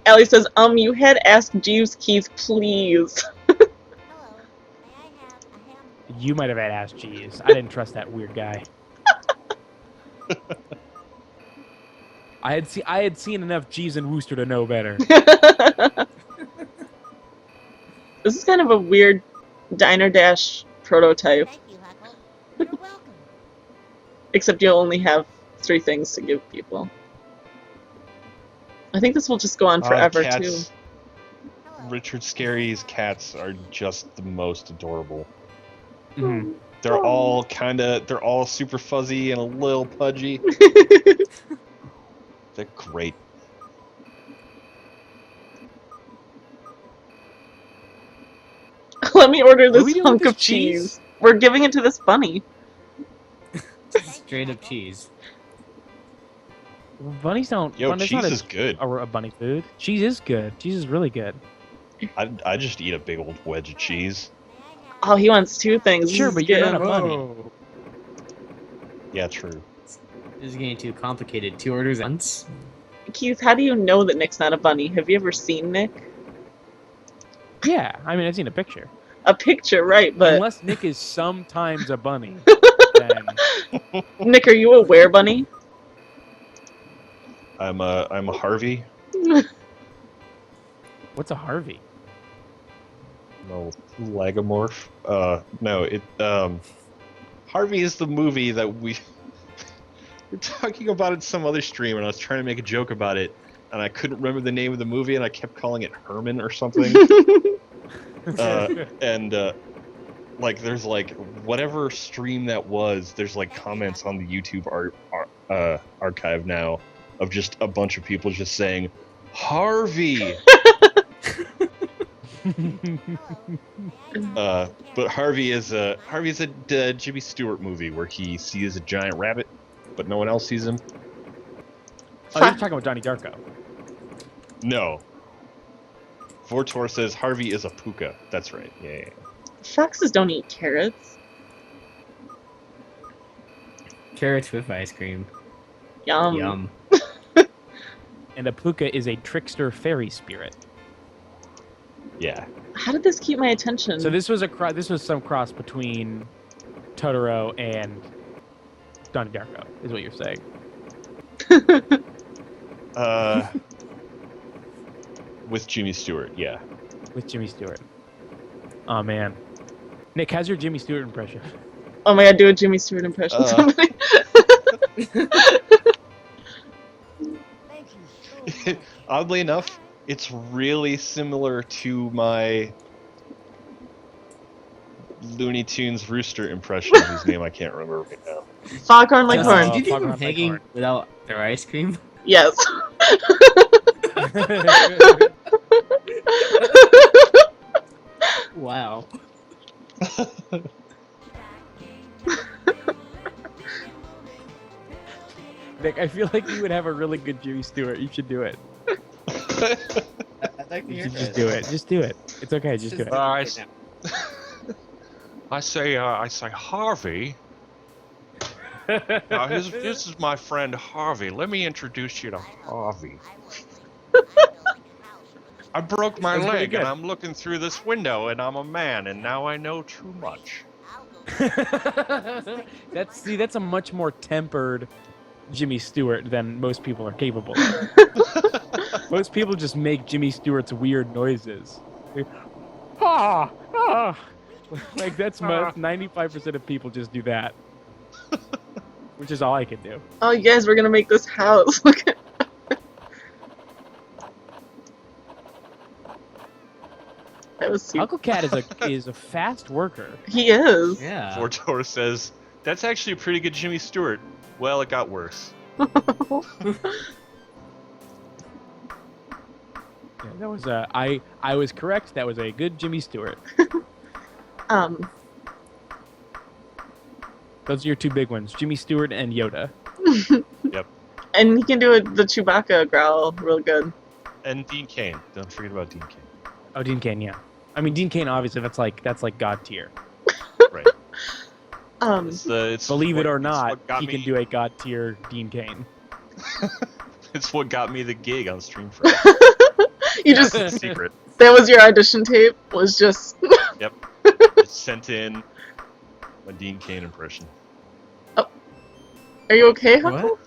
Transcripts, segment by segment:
Allie says, you had asked Jeeves Keith, please. You might have had ass cheese. I didn't trust that weird guy. I had seen enough Jeeves and Wooster to know better. This is kind of a weird Diner Dash prototype. Thank you, Huckle. You're welcome. Except you'll only have 3 things to give people. I think this will just go on forever, too. Cats. Richard Scarry's cats are just the most adorable. Mm-hmm. They're all super fuzzy and a little pudgy. They're great. Let me order What are we this doing hunk with of this cheese? cheese. We're giving it to this bunny. Straight up cheese. Bunnies don't. Yo, bunnies cheese not is good. a bunny food. Cheese is good. Cheese is really good. I just eat a big old wedge of cheese. Oh, he wants 2 things. Sure, but you're not a bunny. Whoa. Yeah, true. This is getting too complicated. 2 orders at once? Keith, how do you know that Nick's not a bunny? Have you ever seen Nick? Yeah, I mean, I've seen a picture. A picture, right, but... Unless Nick is sometimes a bunny, then Nick, are you a were-bunny? I'm a Harvey. what's a Harvey? No, Lagomorph. Harvey is the movie that we're talking about in some other stream, and I was trying to make a joke about it, and I couldn't remember the name of the movie, and I kept calling it Herman or something. Like, there's like whatever stream that was. There's like comments on the YouTube archive now of just a bunch of people just saying Harvey. But Harvey's a Jimmy Stewart movie where he sees a giant rabbit, but no one else sees him. Oh, you're talking about Johnny Darko. No. Vortor says Harvey is a puka. That's right. Yeah. Foxes don't eat carrots. Carrots with ice cream. Yum. And a puka is a trickster fairy spirit. Yeah. How did this keep my attention? So this was some cross between Totoro and Donnie Darko, is what you're saying. With Jimmy Stewart, yeah. With Jimmy Stewart. Oh man. Nick, how's your Jimmy Stewart impression? Oh my god, do a Jimmy Stewart impression, somebody. Oddly enough, it's really similar to my Looney Tunes rooster impression, whose name I can't remember right now. Foghorn Leghorn. Did you think Foghorn of hanging Leghorn. without their ice cream? Yes. Wow. Nick, I feel like you would have a really good Jimmy Stewart. You should do it. I'd like to You hear should just it. do it. Just do it. It's okay. Just do it. I say Harvey. Now, this is my friend Harvey. Let me introduce you to Harvey. I broke my That was pretty leg good. and I'm looking through this window and I'm a man and now I know too much. That's a much more tempered Jimmy Stewart than most people are capable of. Most people just make Jimmy Stewart's weird noises. Ah, ah. Like that's 95% of people just do that. Which is all I can do. Oh, you guys, we're gonna make this house. Look at. That was super. Huckle Cat is a fast worker. He is. Yeah. Vortor says, that's actually a pretty good Jimmy Stewart. Well, it got worse. Yeah, that was I was correct. That was a good Jimmy Stewart. Those are your 2 big ones, Jimmy Stewart and Yoda. Yep. And he can do the Chewbacca growl real good. And Dean Cain. Don't forget about Dean Cain. Oh, Dean Cain, yeah. I mean, Dean Cain, obviously, that's like God tier. Right. Um, It's Believe it or it's not, what got he can me- do a God tier Dean Cain. It's what got me the gig on Stream Friends. You just That's the secret. that was your audition tape. Was just Yep. I sent in a Dean Cain impression. Are you okay, Huckle? What?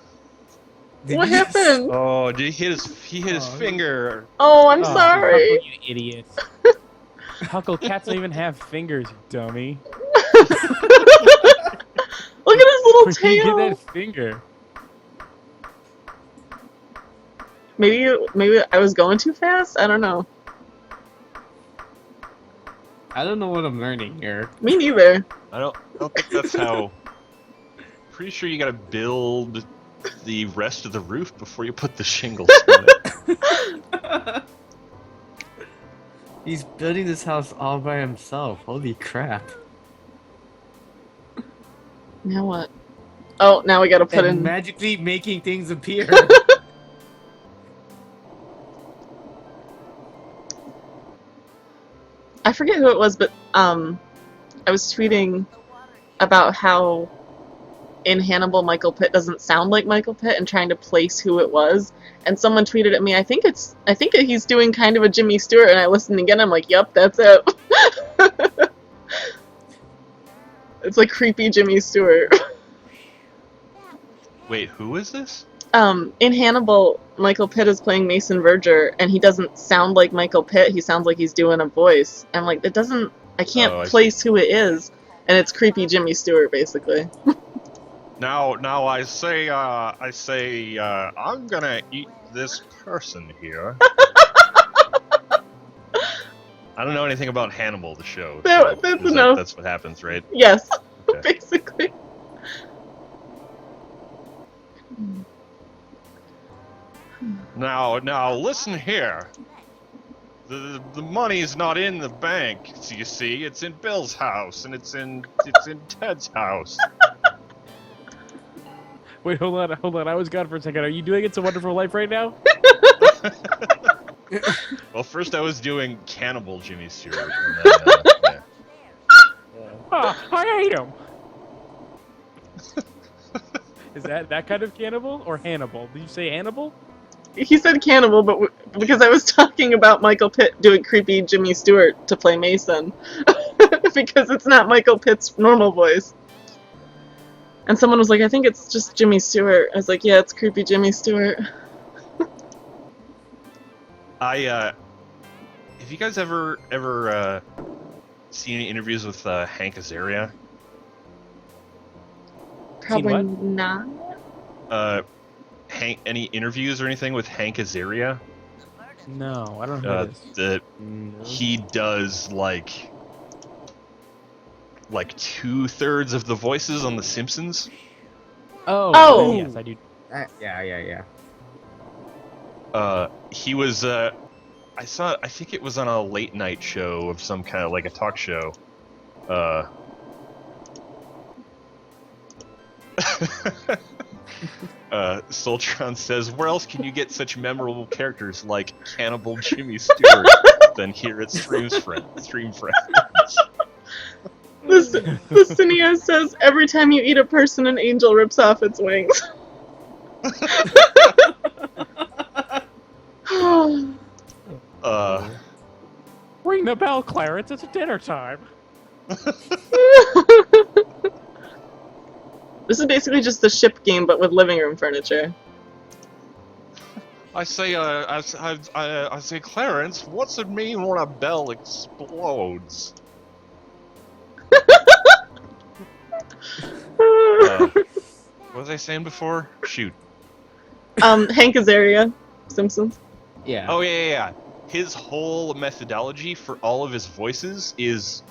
Did What you just- happened? Oh, did he hit his Oh, finger? Oh, I'm Oh, sorry. Huckle, you idiot. Huckle Cats don't even have fingers, you dummy. Look at his little Where do you tail. get that finger? Maybe I was going too fast. I don't know. I don't know what I'm learning here. Me neither. I don't think that's how. Pretty sure you gotta build the rest of the roof before you put the shingles on it. He's building this house all by himself. Holy crap. Now what? Oh, now we gotta put And in. magically making things appear. I forget who it was, but I was tweeting about how in Hannibal Michael Pitt doesn't sound like Michael Pitt and trying to place who it was. And someone tweeted at me, I think he's doing kind of a Jimmy Stewart, and I listened again, I'm like, yep, that's it. It's like creepy Jimmy Stewart. Wait, who is this? In Hannibal, Michael Pitt is playing Mason Verger, and he doesn't sound like Michael Pitt, he sounds like he's doing a voice. I'm like, I can't Oh, I see. place who it is, and it's creepy Jimmy Stewart, basically. Now I say, I'm gonna eat this person here. I don't know anything about Hannibal, the show. That's enough. That's what happens, right? Yes, Okay. basically. Now, listen here. The money's not in the bank, you see. It's in Bill's house, and it's in Ted's house. Wait, hold on. I was gone for a second. Are you doing It's a Wonderful Life right now? Well, first I was doing Cannibal Jimmy Stewart. And then, yeah. Ah, I ate him. Is that kind of cannibal or Hannibal? Did you say Hannibal? He said Cannibal, but because I was talking about Michael Pitt doing creepy Jimmy Stewart to play Mason. Because it's not Michael Pitt's normal voice. And someone was like, I think it's just Jimmy Stewart. I was like, yeah, it's creepy Jimmy Stewart. Have you guys ever seen any interviews with Hank Azaria? Probably what? not. Any interviews or anything with Hank Azaria? No, I don't know this. No. He does like 2/3 of the voices on The Simpsons. Oh. Yes, I do. Yeah. He was I think it was on a late night show of some kind, of like a talk show. Soltron says, where else can you get such memorable characters like Cannibal Jimmy Stewart than here at Stream Friends? The Cineas says, every time you eat a person, an angel rips off its wings. Ring the bell, Clarence. It's dinner time. This is basically just the ship game, but with living room furniture. I say, Clarence, what's it mean when a bell explodes? What was I saying before? Shoot. Hank Azaria, Simpsons. Yeah. Oh yeah. His whole methodology for all of his voices is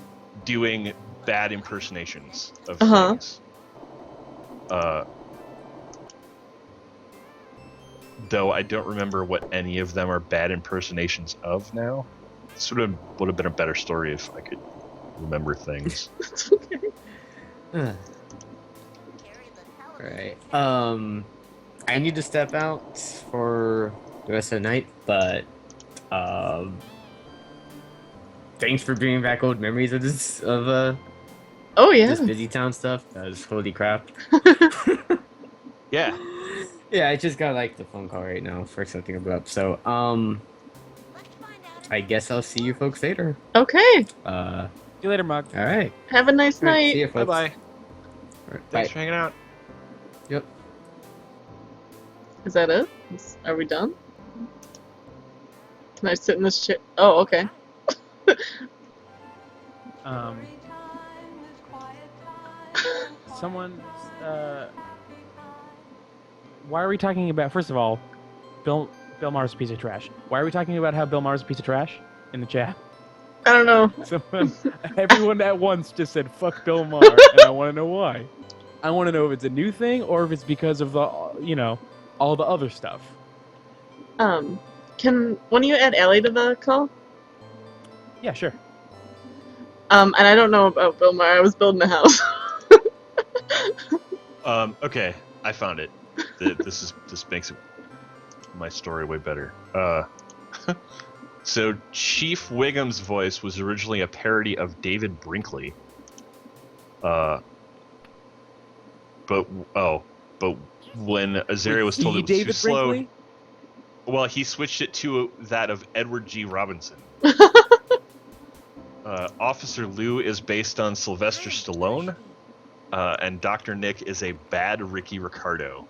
doing bad impersonations of things. Though I don't remember what any of them are bad impersonations of now. This would have been a better story if I could remember things. It's okay. Right. I need to step out for the rest of the night, but thanks for bringing back old memories of this Oh yeah. this Busytown stuff. That was holy crap. Yeah. Yeah, I just got like the phone call right now for something to go up. So, I guess I'll see you folks later. Okay. See you later, Mug. All right. Have a nice All right, night. see you folks. Bye bye. All right, Thanks bye. for hanging out. Yep. Is that it? Are we done? Can I sit in this chair? Oh, okay. Someone, why are we talking about? First of all, Bill Maher's a piece of trash. Why are we talking about how Bill Maher's a piece of trash in the chat? I don't know. Everyone at once just said "fuck Bill Maher," and I want to know why. I want to know if it's a new thing or if it's because of the, all the other stuff. When you add Allie to the call? Yeah, sure. And I don't know about Bill Maher. I was building a house. Okay, I found it. This makes my story way better. So Chief Wiggum's voice was originally a parody of David Brinkley. But when Azaria was told it was David too slow, Brinkley? well, he switched it to that of Edward G. Robinson. Officer Lou is based on Sylvester Stallone, and Dr. Nick is a bad Ricky Ricardo.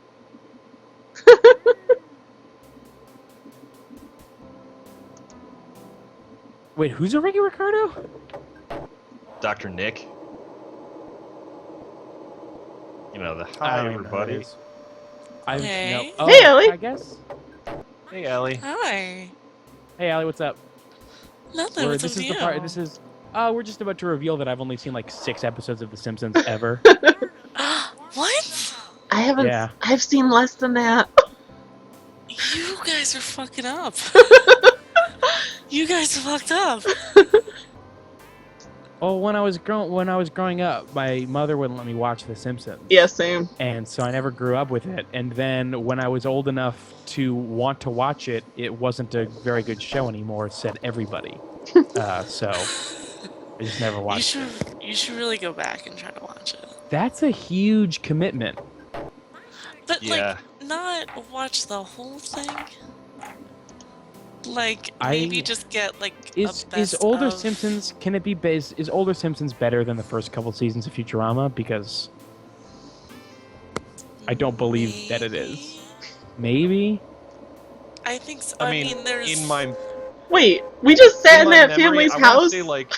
Wait, who's a Ricky Ricardo? Dr. Nick. You know, the I hi don't even know who that everybody. is. I've, Hey. no, Hey, Ellie. I guess. Hey, Allie. Hi. Hey, Allie, what's up? Nothing. What's This up is to the you? part. This is. We're just about to reveal that I've only seen like 6 episodes of The Simpsons ever. What? I haven't. Yeah. I've seen less than that. You guys are fucking up. You guys fucked up. Well, when I was growing up, my mother wouldn't let me watch The Simpsons. Yeah, same. And so I never grew up with it. And then when I was old enough to want to watch it, it wasn't a very good show anymore, said everybody. So I just never watched it. You should really go back and try to watch it. That's a huge commitment. But Yeah. like, not watch the whole thing. Like I- maybe just get like Is a best older of... Simpsons? Can it be based? Is older Simpsons better than the first couple seasons of Futurama? Because I don't believe that it is. Maybe. I think so. I mean, there's in my Wait, we just sat in my that memory, family's I wanna house, say, like,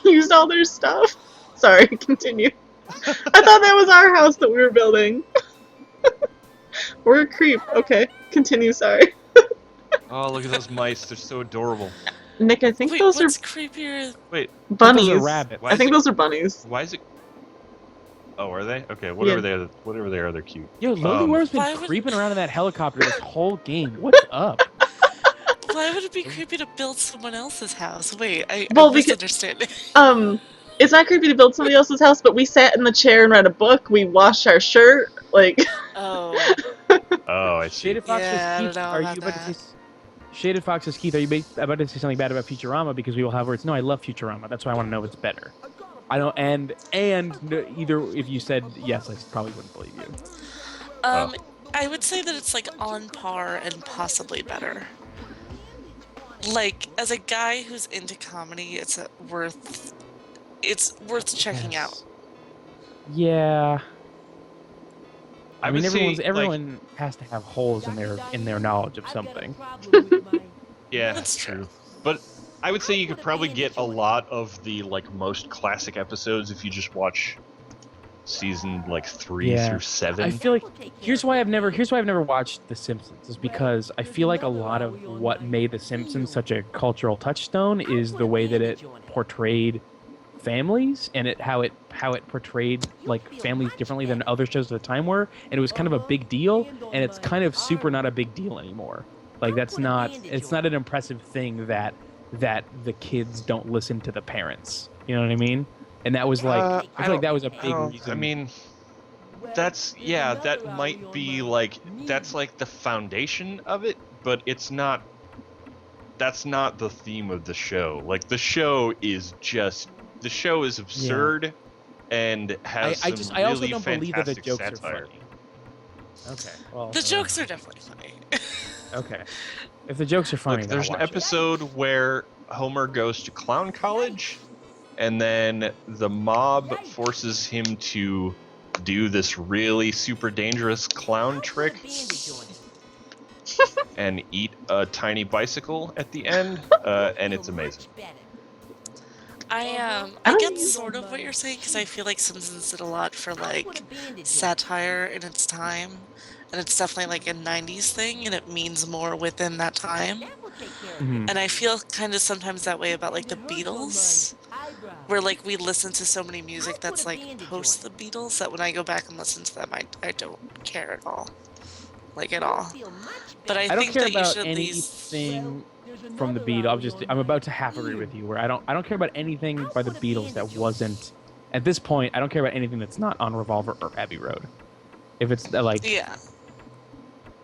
used all their stuff. Sorry, continue. I thought that was our house that we were building. We're a creep. Okay, continue. Sorry, oh, look at those mice. They're so adorable. Nick. I think Wait, those are what's creepier? Wait, bunnies. Those are rabbits. Why I is think it- those are bunnies. why is it? Oh, are they? Okay, whatever Yeah. they are, they're cute. Yo, Lily Worm's been Why would- creeping around in that helicopter this whole game. What's up? Why would it be creepy to build someone else's house? Wait, I Well, I'm because- misunderstanding. It's not creepy to build somebody else's house, but we sat in the chair and read a book. We washed our shirt. Like, Oh, Oh, I see. Shaded Fox Yeah, I says, don't Keith, know are you about about to that. say? Shaded Fox says, Keith, are you about to say something bad about Futurama? Because we will have words. No, I love Futurama. That's why I want to know if it's better. I don't. And either if you said yes, I probably wouldn't believe you. I would say that it's like on par and possibly better. Like as a guy who's into comedy, it's worth checking Yes. out. Yeah. I mean, would say, everyone has to have holes in their knowledge of something. Yeah, That's true. But I would say you could probably get a lot of the like most classic episodes if you just watch season like 3 Yeah. through 7. I feel like here's why I've never watched The Simpsons is because I feel like a lot of what made The Simpsons such a cultural touchstone is the way that it portrayed families and how it portrayed like families differently than other shows at the time were, and it was kind of a big deal, and it's kind of super not a big deal anymore. Like it's not an impressive thing that the kids don't listen to the parents. You know what I mean? And that was like I feel like that was a big reason. I mean, that might be like that's like the foundation of it, but it's not. That's not the theme of the show. Like the show is absurd and has I some also really don't believe that the fantastic jokes satire. are funny. Okay. Well, The jokes are definitely funny. okay. If the jokes are funny, Look, then there's I'll an watch it. episode where Homer goes to clown college, and then the mob forces him to do this really super dangerous clown trick and eat a tiny bicycle at the end, and it's amazing. I don't- get sort of what you're saying because I feel like Simpsons did a lot for like satire in its time, and it's definitely like a '90s thing, and it means more within that time. Mhm. And I feel kind of sometimes that way about like the Beatles, where like we listen to so many music that's like post the Beatles that when I go back and listen to them, I don't care at all, like at all. But I I don't think care that you about should at least. anything from the Beatles. I'm about to half agree with you, where I don't care about anything by the Beatles that wasn't. At this point, I don't care about anything that's not on Revolver or Abbey Road. If it's like, Yeah.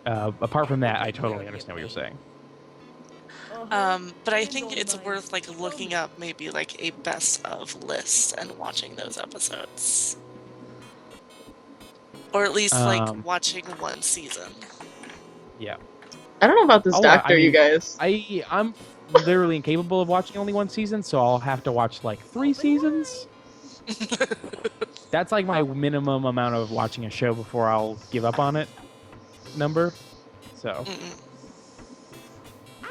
apart from that, I totally understand what you're saying. But I think it's worth like looking up maybe like a best of list and watching those episodes. Or at least like watching one season. Yeah. I don't know about this I doctor, mean, you guys. I'm literally incapable of watching only one season, so I'll have to watch like 3 seasons. That's like my minimum amount of watching a show before I'll give up on it number. So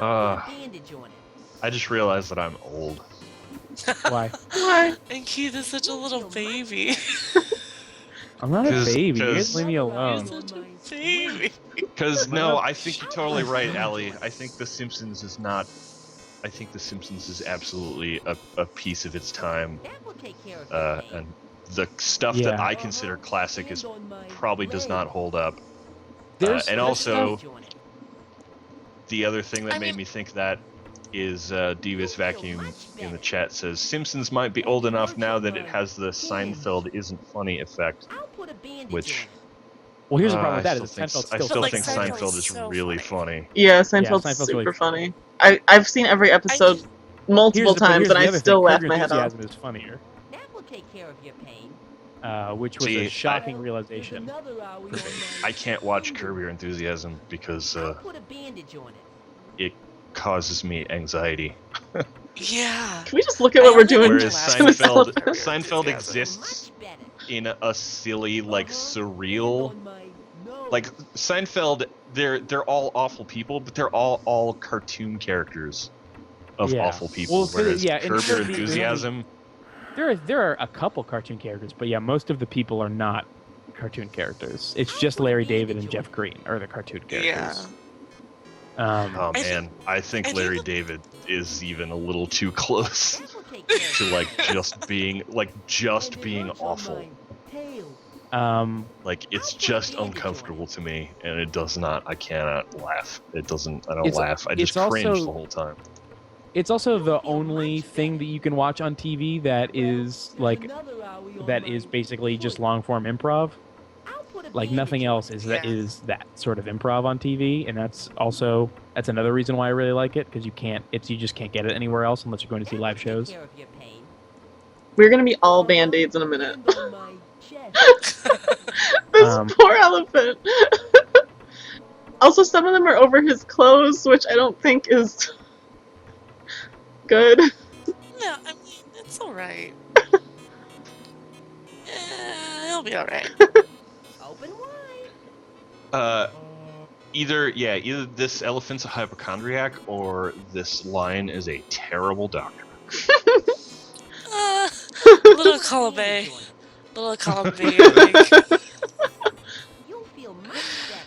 I just realized that I'm old. why? Why? And Keith is such a little baby. I'm not a 'Cause- baby. You 'cause- guys leave me You're alone. such a baby. Because no, I think you're totally right, Allie. I think The Simpsons is not. I think The Simpsons is absolutely a piece of its time, and the stuff that Yeah. I consider classic is probably does not hold up. There's And also, stuff- the other thing that I made mean- me think that is Divas Vacuum in the chat says Simpsons might be old enough now that it has the Seinfeld isn't funny effect, which well, here's the problem with I that: is still that think, Seinfeld's I still still like think funny. Seinfeld Seinfeld is so really funny. funny. Yeah, Seinfeld's Seinfeld's super really funny. I've seen every episode multiple times, and I still laugh my head off. Enthusiasm is funnier, That will take care of your pain. which was See, a shocking realization. I can't watch Curb Your Enthusiasm because Put a bandage on it. it causes me anxiety. Yeah. Can we just look at what we're doing? Whereas Last to this Seinfeld, elephant? Seinfeld Enthusiasm. exists Much better. in a silly, like surreal, like Seinfeld. They're all awful people, but they're all cartoon characters of Yeah. awful people. Well, 'cause, whereas yeah, in Curb Your Curb, there's only- Enthusiasm, There are a couple cartoon characters, but yeah, most of the people are not cartoon characters. It's just Larry David and Jeff Green are the cartoon Yeah. characters. oh I man, I think I Larry think- David is even a little too close That will take care of to your like just being awful. Like it's just uncomfortable to me, and it does not. I cannot laugh. It doesn't. I don't It's- laugh. I just it's cringe also- the whole time. It's also the only thing that you can watch on TV that is like basically just long form improv. Like nothing else is Yeah. that sort of improv on TV, and that's another reason why I really like it, because you just can't get it anywhere else unless you're going to see live shows. We're gonna be all band-aids in a minute. This poor elephant. Also, some of them are over his clothes, which I don't think is good. No, I mean, it's alright. He'll be alright. Open wide. Either this elephant's a hypochondriac or this lion is a terrible doctor. Little column A. Little column B, I think. You'll feel much better.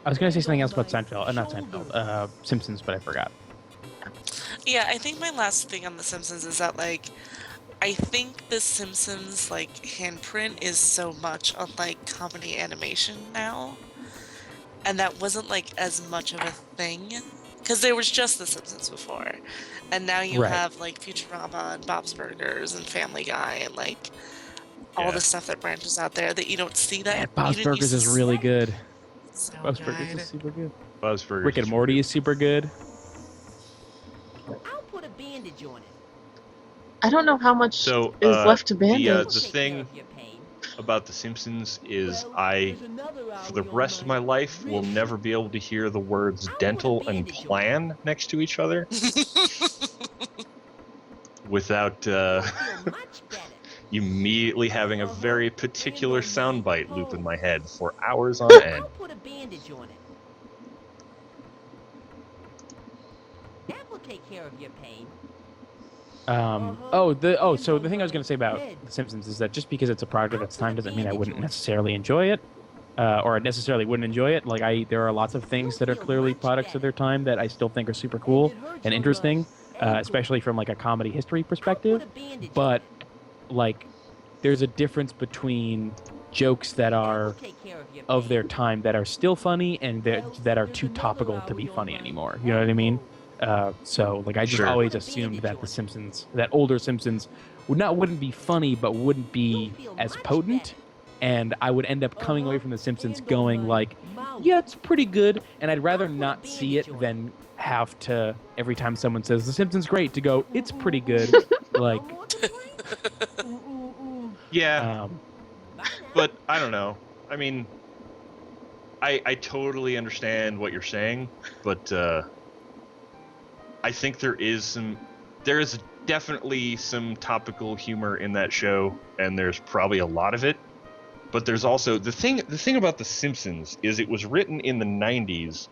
I was going to say something else about Seinfeld, not Seinfeld, Simpsons, but I forgot. Yeah, I think my last thing on The Simpsons is that, like, I think The Simpsons, like, handprint is so much on, like, comedy animation now. And that wasn't, like, as much of a thing. Because there was just The Simpsons before. And now you Right. have, like, Futurama and Bob's Burgers and Family Guy and, like, all Yeah. the stuff that branches out there that you don't see that. Man, you Bob's didn't Burgers used is to really see. good. So Bob's Burgers good. is super good. Bob's Burgers. Rick and Morty is super good. I'll put a bandage on it. I don't know how much So is left to the bandage. That will the take thing- care of your pain. about The Simpsons is I, for the rest of my life, will never be able to hear the words dental and plan next to each other without immediately having a very particular soundbite loop in my head for hours on end. I'll put a bandage on it. That will take care of your pain. So the thing I was going to say about The Simpsons is that just because it's a product of its time doesn't mean I wouldn't necessarily enjoy it, or I necessarily wouldn't enjoy it. Like there are lots of things that are clearly products of their time that I still think are super cool and interesting, especially from like a comedy history perspective. But like, there's a difference between jokes that are of their time that are still funny and that are too topical to be funny anymore. You know what I mean? So like I just always assumed that The Simpsons, that older Simpsons, wouldn't be funny, but wouldn't be as potent, and I would end up coming away from The Simpsons going like, yeah, it's pretty good, and I'd rather not see it than have to every time someone says The Simpsons great to go, it's pretty good, like. Yeah, but I don't know. I mean, I totally understand what you're saying, but I think there is definitely some topical humor in that show, and there's probably a lot of it. But there's also the thing about The Simpsons is it was written in the 90s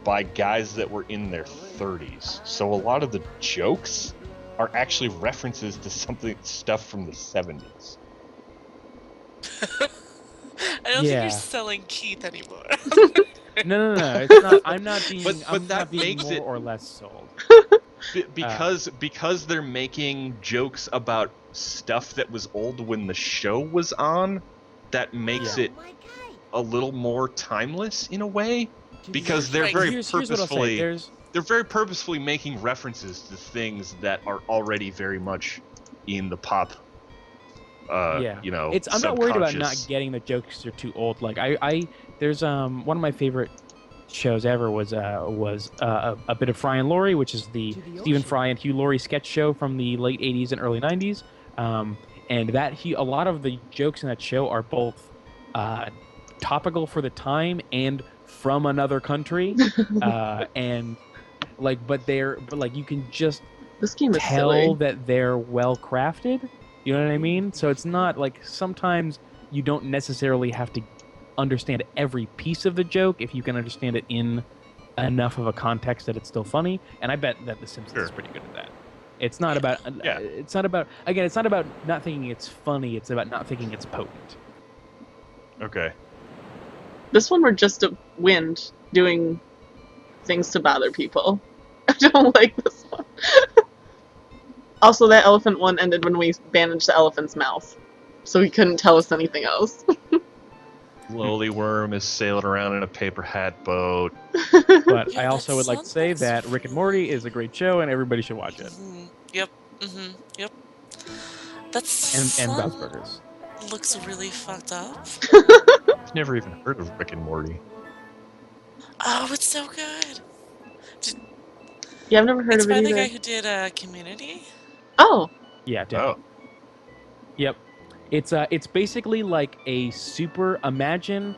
by guys that were in their 30s. So a lot of the jokes are actually references to stuff from the 70s. I don't think you're selling Keith anymore. No. It's not. I'm not being. But I'm that not being makes more it or less sold. Because they're making jokes about stuff that was old when the show was on, that makes it a little more timeless in a way. Because they're Here's what I'll say. They're very purposefully making references to things that are already very much in the pop. You know, I'm not worried about not getting the jokes are too old. Like there's one of my favorite shows ever was a bit of Fry and Laurie, which is the Stephen Fry and Hugh Laurie sketch show from the late 80s and early 90s. And a lot of the jokes in that show are both topical for the time and from another country, and like, but you can just tell that they're well crafted. You know what I mean? So it's not like sometimes you don't necessarily have to understand every piece of the joke if you can understand it in enough of a context that it's still funny. And I bet that The Simpsons is pretty good at that. It's not about. It's not about. Again, it's not about not thinking it's funny. It's about not thinking it's potent. Okay. This one, we're just a wind doing things to bother people. I don't like this one. Also, that elephant one ended when we bandaged the elephant's mouth, so he couldn't tell us anything else. Lowly Worm is sailing around in a paper hat boat. But I also would like to say that Rick and Morty is a great show, and everybody should watch it. Mm-hmm. Yep. Mm-hmm. Yep. That's and fun. Bob's Burgers. Looks really fucked up. I've never even heard of Rick and Morty. Oh, it's so good. Yeah, I've never heard it's of it either. It's by the guy who did Community. Oh. Yeah, definitely. Yep. It's basically like a super imagine.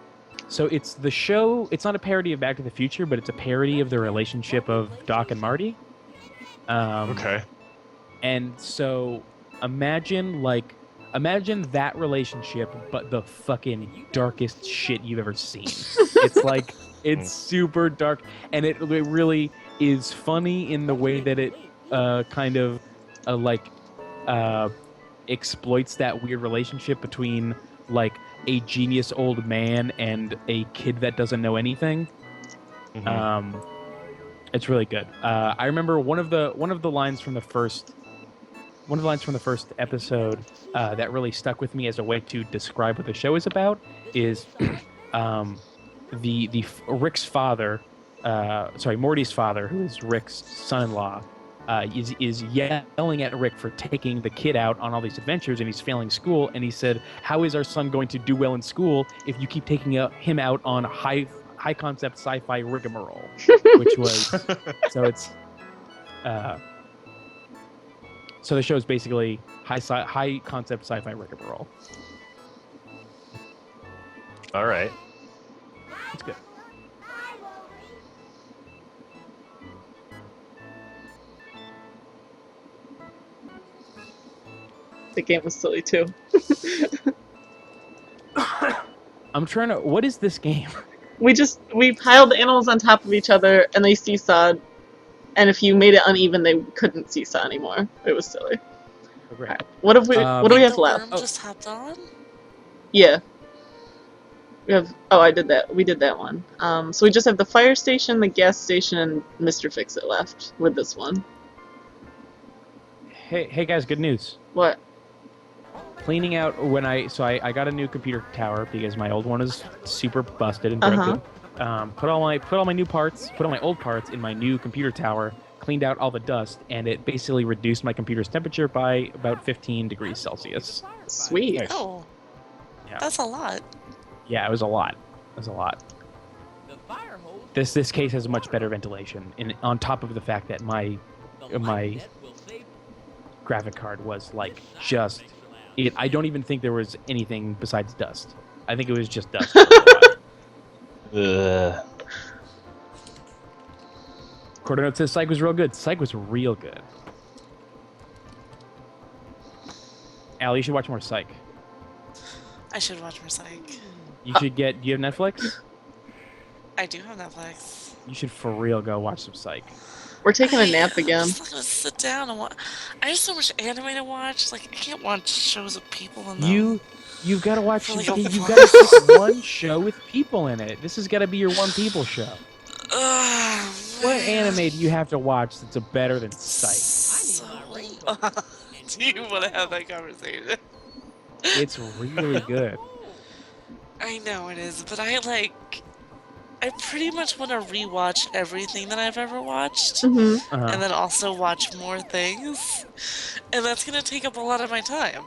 So it's the show. It's not a parody of Back to the Future, but it's a parody of the relationship of Doc and Marty. Okay. And so imagine that relationship, but the fucking darkest shit you've ever seen. It's like it's super dark, and it really is funny in the way that it kind of exploits that weird relationship between like a genius old man and a kid that doesn't know anything. Mm-hmm. It's really good. I remember one of the lines from the first episode that really stuck with me as a way to describe what the show is about is Rick's father, Morty's father, who is Rick's son-in-law, is yelling at Rick for taking the kid out on all these adventures, and he's failing school. And he said, "How is our son going to do well in school if you keep taking him out on high concept sci-fi rigmarole?" Which was so the show is basically high concept sci-fi rigmarole. All right. It's good. The game was silly too. I'm trying to. What is this game? We piled the animals on top of each other and they seesawed, and if you made it uneven, they couldn't seesaw anymore. It was silly. Oh, great. Alright, what do we Wait, have the left? worm just hopped on? Yeah. We have. Oh, I did that. We did that one. So we just have the fire station, the gas station, and Mr. Fix-It left with this one. Hey guys, good news. What? Cleaning out when I got a new computer tower because my old one is super busted and broken. Put all my new parts, put all my old parts in my new computer tower. Cleaned out all the dust, and it basically reduced my computer's temperature by about 15 degrees Celsius. Sweet. Nice. Oh, Yeah. that's a lot. Yeah, it was a lot. It was a lot. This case has much better ventilation, and on top of the fact that my graphic card was like just it. I don't even think there was anything besides dust. I think it was just dust. Quarternote says Psych was real good. Psych was real good. Allie, you should watch more Psych. I should watch more Psych. You should get. Do you have Netflix? I do have Netflix. You should for real go watch some Psych. We're taking a nap again. I'm just not gonna sit down and watch. I have so much anime to watch. Like I can't watch shows with people in them. You've got to watch. For like You've got to pick one show with people in it. This has got to be your one people show. What anime do you have to watch that's better than Psych? Do you want to have that conversation? It's really good. I know it is, but I pretty much want to rewatch everything that I've ever watched, Mm-hmm. Uh-huh. and then also watch more things, and that's gonna take up a lot of my time.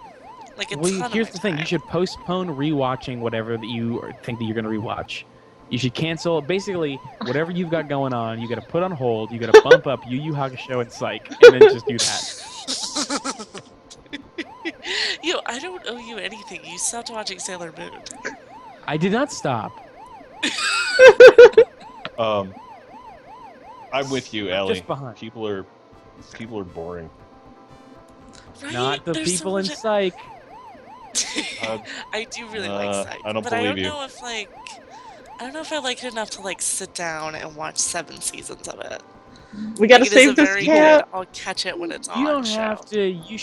Like a ton of Here's my the thing: time. you should postpone rewatching whatever that you think that you're going to rewatch. You should cancel basically whatever you've got going on. You got to put on hold. You got to bump up Yu Yu Hakusho and Psych, and then just do that. Yo, I don't owe you anything. You stopped watching Sailor Moon. I did not stop. I'm with you, Ellie. Just behind. People are boring. Right? Not the There's so people in much- Psych. I do really like Psych, I don't but I believe don't you. know if I like it enough to like sit down and watch 7 seasons of it. We gotta Like, it is save a this very cat. good, I'll catch it when it's on. You don't show. have to. You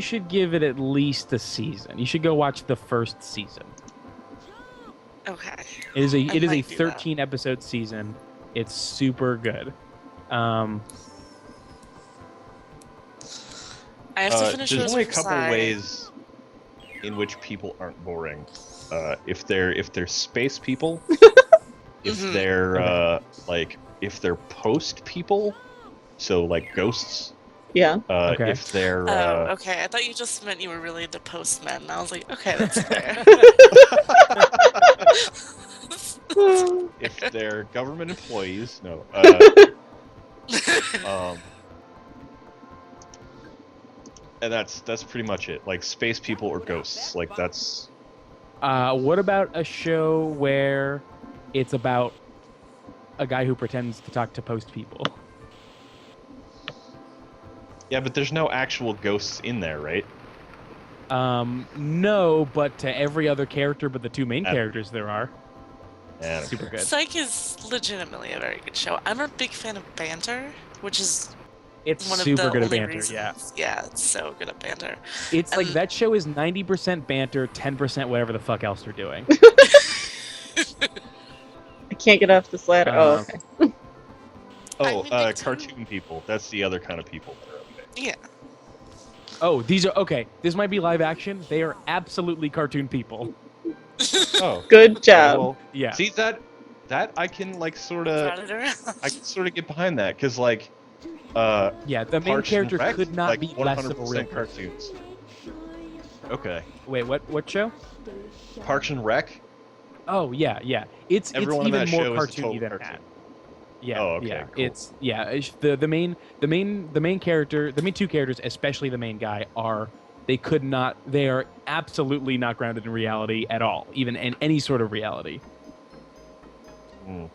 should give it at least a season. You should go watch the first season. Okay. It is a might do that. 13 episode season. It's super good. I have to finish There's Rose only a of couple Versailles. ways in which people aren't boring. If they're space people, if Mhm. they're if they're post people, so like ghosts. Yeah. Okay. If they're Okay. I thought you just meant you were really into postmen. And I was like, okay, that's fair. if they're government employees, no. And that's pretty much it. Like space people or ghosts. Like that's What about a show where it's about a guy who pretends to talk to post people? yeah, but there's no actual ghosts in there, right? No, but to every other character but the two main characters there are. Yeah, Super good. Psych is legitimately a very good show. I'm a big fan of banter, which is It's one of super the good at only banter, reasons. yeah. Yeah, it's so good at banter. It's like And- that show is 90% banter, 10% whatever the fuck else they're doing. I can't get off this ladder. Oh, Um, okay. Oh, I'm into too. cartoon people. That's the other kind of people that are okay. Yeah. Oh, these are okay. This might be live action. They are absolutely cartoon people. Oh, Good job. well, Yeah. see that I can like sort of Brought it around. I can sort of get behind that because like Yeah, the main Parks and character Rec, could not like, be less of a 100% real person. cartoons. Okay, Wait, what show? Parks and Rec. Oh yeah. It's Everyone in even that more show is a cartoony total than cartoon. that. Yeah. Oh, okay, yeah. cool. It's the main character, the main two characters, especially the main guy, are They could not. They are absolutely not grounded in reality at all, even in any sort of reality. I'm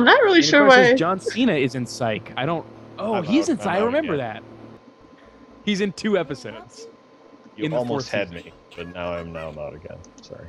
not really And sure of course, why. there's John Cena is in Psych. I don't. Oh, I'm he's out- in I'm Psych. I out remember again. that. He's in 2 episodes. You in the almost 4th had season. me, but now I'm not again. Sorry.